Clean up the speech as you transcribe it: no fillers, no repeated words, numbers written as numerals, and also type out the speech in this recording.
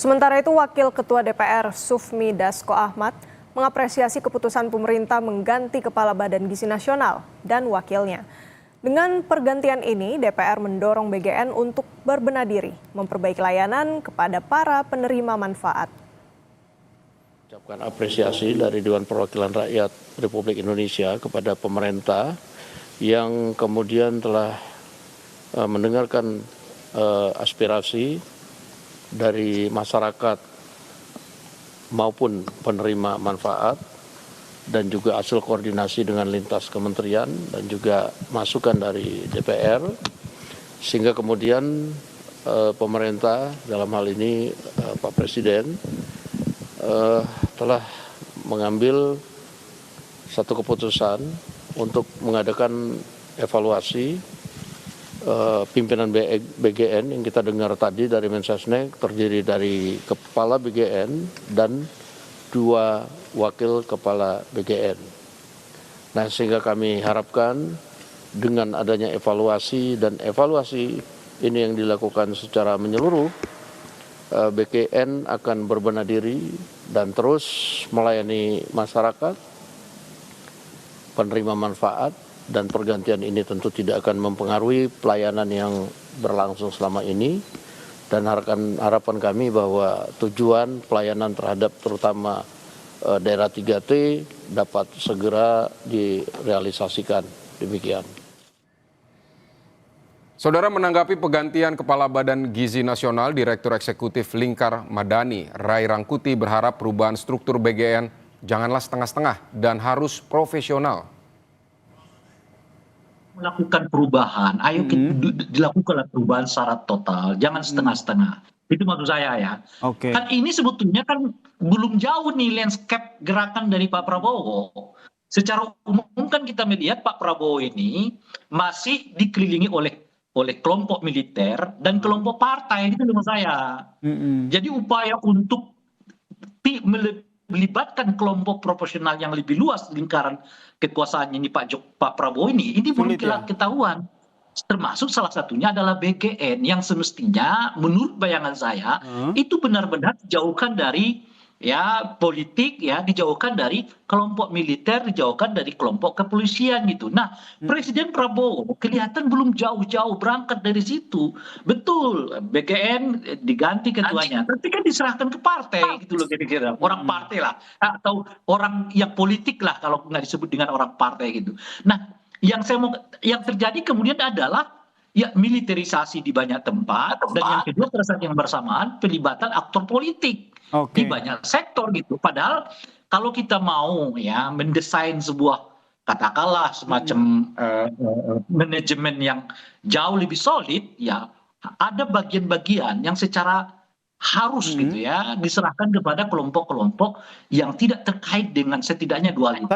Sementara itu, Wakil Ketua DPR Sufmi Dasko Ahmad mengapresiasi keputusan pemerintah mengganti Kepala Badan Gizi Nasional dan wakilnya. Dengan pergantian ini, DPR mendorong BGN untuk berbenah diri, memperbaiki layanan kepada para penerima manfaat. Ucapkan apresiasi dari Dewan Perwakilan Rakyat Republik Indonesia kepada pemerintah yang kemudian telah mendengarkan aspirasi dari masyarakat maupun penerima manfaat dan juga hasil koordinasi dengan lintas kementerian dan juga masukan dari DPR, sehingga kemudian pemerintah dalam hal ini Pak Presiden telah mengambil satu keputusan untuk mengadakan evaluasi pimpinan BGN yang kita dengar tadi dari Mensesnek, terdiri dari Kepala BGN dan 2 Wakil Kepala BGN. Nah, sehingga kami harapkan dengan adanya evaluasi dan evaluasi ini yang dilakukan secara menyeluruh, BGN akan berbenah diri dan terus melayani masyarakat, penerima manfaat, dan pergantian ini tentu tidak akan mempengaruhi pelayanan yang berlangsung selama ini. Dan harapan kami bahwa tujuan pelayanan terhadap terutama daerah 3T dapat segera direalisasikan. Demikian. Saudara, menanggapi penggantian Kepala Badan Gizi Nasional, Direktur Eksekutif Lingkar Madani, Ray Rangkuti berharap perubahan struktur BGN janganlah setengah-setengah dan harus profesional. Melakukan perubahan, ayo dilakukanlah perubahan secara total, jangan setengah-setengah. Itu maksud saya ya. Kan ini sebetulnya kan belum jauh nih landscape gerakan dari Pak Prabowo. Secara umum kan kita melihat Pak Prabowo ini masih dikelilingi oleh kelompok militer dan kelompok partai, itu maksud saya. Jadi upaya untuk melibatkan kelompok profesional yang lebih luas lingkaran kekuasaannya ini Pak Prabowo ini belum ketahuan. Termasuk salah satunya adalah BGN yang semestinya menurut bayangan saya itu benar-benar dijauhkan dari politik, dijauhkan dari kelompok militer, dijauhkan dari kelompok kepolisian gitu. Nah, Presiden Prabowo kelihatan belum jauh-jauh berangkat dari situ. Betul, BGN diganti ketuanya, tapi kan diserahkan ke partai gitu loh kira-kira. Orang partai lah, atau orang yang politik lah kalau nggak disebut dengan orang partai gitu. Nah, yang terjadi kemudian adalah militerisasi di banyak tempat, dan yang kedua pada saat yang bersamaan pelibatan aktor politik di banyak sektor gitu. Padahal kalau kita mau mendesain sebuah katakanlah semacam manajemen yang jauh lebih solid, ada bagian-bagian yang secara harus gitu diserahkan kepada kelompok-kelompok yang tidak terkait dengan setidaknya dua itu.